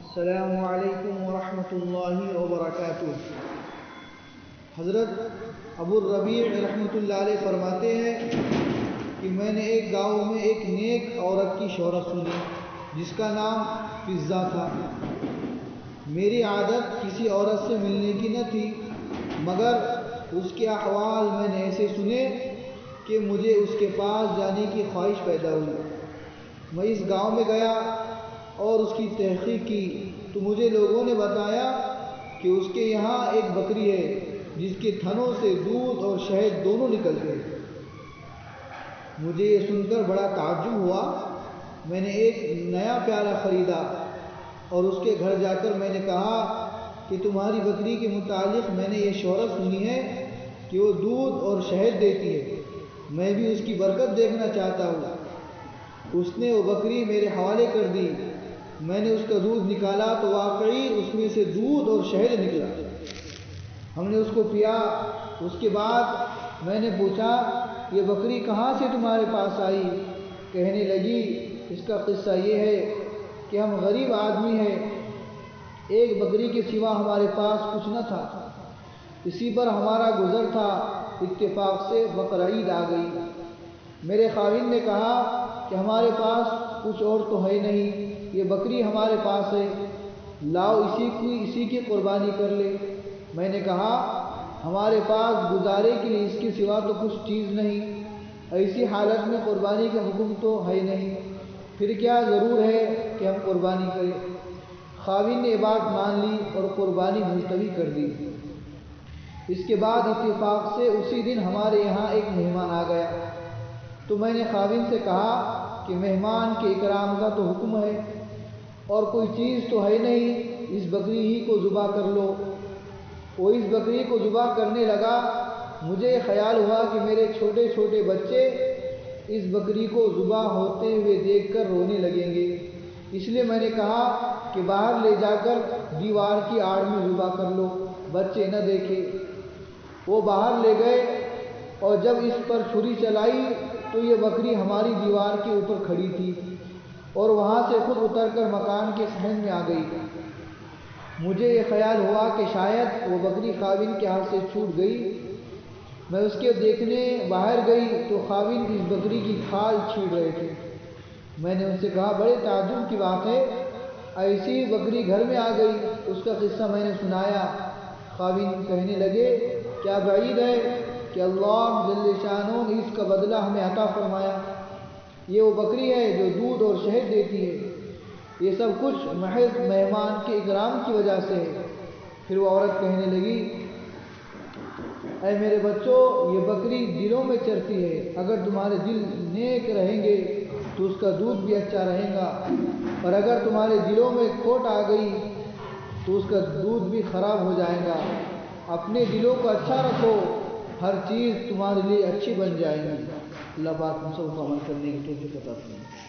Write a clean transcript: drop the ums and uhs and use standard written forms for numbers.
السلام علیکم ورحمۃ اللہ وبرکاتہ۔ حضرت ابو الربیع رحمۃ اللہ علیہ فرماتے ہیں کہ میں نے ایک گاؤں میں ایک نیک عورت کی شہرت سنی جس کا نام فضہ تھا۔ میری عادت کسی عورت سے ملنے کی نہ تھی، مگر اس کے احوال میں نے ایسے سنے کہ مجھے اس کے پاس جانے کی خواہش پیدا ہوئی۔ میں اس گاؤں میں گیا اور اس کی تحقیق کی تو مجھے لوگوں نے بتایا کہ اس کے یہاں ایک بکری ہے جس کے تھنوں سے دودھ اور شہد دونوں نکلتے ہیں۔ مجھے یہ سن کر بڑا تعجب ہوا۔ میں نے ایک نیا پیالہ خریدا اور اس کے گھر جا کر میں نے کہا کہ تمہاری بکری کے متعلق میں نے یہ شہرت سنی ہے کہ وہ دودھ اور شہد دیتی ہے، میں بھی اس کی برکت دیکھنا چاہتا ہوں۔ اس نے وہ بکری میرے حوالے کر دی۔ میں نے اس کا دودھ نکالا تو واقعی اس میں سے دودھ اور شہد نکلا۔ ہم نے اس کو پیا۔ اس کے بعد میں نے پوچھا یہ بکری کہاں سے تمہارے پاس آئی؟ کہنے لگی اس کا قصہ یہ ہے کہ ہم غریب آدمی ہیں، ایک بکری کے سوا ہمارے پاس کچھ نہ تھا، اسی پر ہمارا گزر تھا، اتفاق سے بقرعید آ گئی۔ میرے خاوند نے کہا کہ ہمارے پاس کچھ اور تو ہے نہیں، یہ بکری ہمارے پاس ہے، لاؤ اسی کی قربانی کر لے۔ میں نے کہا ہمارے پاس گزارے کے لیے اس کے سوا تو کچھ چیز نہیں، ایسی حالت میں قربانی کا حکم تو ہے نہیں، پھر کیا ضرور ہے کہ ہم قربانی کریں۔ خاوند نے یہ بات مان لی اور قربانی ملتوی کر دی۔ اس کے بعد اتفاق سے اسی دن ہمارے یہاں ایک مہمان آ گیا تو میں نے خاوند سے کہا کہ مہمان کے اکرام کا تو حکم ہے اور کوئی چیز تو ہے نہیں، اس بکری ہی کو ذبح کر لو۔ وہ اس بکری کو ذبح کرنے لگا۔ مجھے خیال ہوا کہ میرے چھوٹے چھوٹے بچے اس بکری کو ذبح ہوتے ہوئے دیکھ کر رونے لگیں گے، اس لیے میں نے کہا کہ باہر لے جا کر دیوار کی آڑ میں ذبح کر لو، بچے نہ دیکھے۔ وہ باہر لے گئے اور جب اس پر چھری چلائی تو یہ بکری ہماری دیوار کے اوپر کھڑی تھی اور وہاں سے خود اتر کر مکان کے صحن میں آ گئی۔ مجھے یہ خیال ہوا کہ شاید وہ بکری خاوند کے ہاتھ سے چھوٹ گئی۔ میں اس کے دیکھنے باہر گئی تو خاوند اس بکری کی کھال چھیڑ رہے تھے۔ میں نے ان سے کہا بڑے تعجب کی بات ہے، ایسی بکری گھر میں آ گئی۔ اس کا قصہ میں نے سنایا۔ خاوند کہنے لگے کیا بعید ہے کہ اللہ جل شانہ نے اس کا بدلہ ہمیں عطا فرمایا۔ یہ وہ بکری ہے جو دودھ اور شہد دیتی ہے، یہ سب کچھ محض مہمان کے اکرام کی وجہ سے ہے۔ پھر وہ عورت کہنے لگی اے میرے بچوں، یہ بکری دلوں میں چرتی ہے، اگر تمہارے دل نیک رہیں گے تو اس کا دودھ بھی اچھا رہے گا، اور اگر تمہارے دلوں میں کھوٹ آ گئی تو اس کا دودھ بھی خراب ہو جائے گا۔ اپنے دلوں کو اچھا رکھو، ہر چیز تمہارے لیے اچھی بن جائے گی۔ اللہ پاک ہم سب کو عمل کرنے کی توفیق عطا فرمائے۔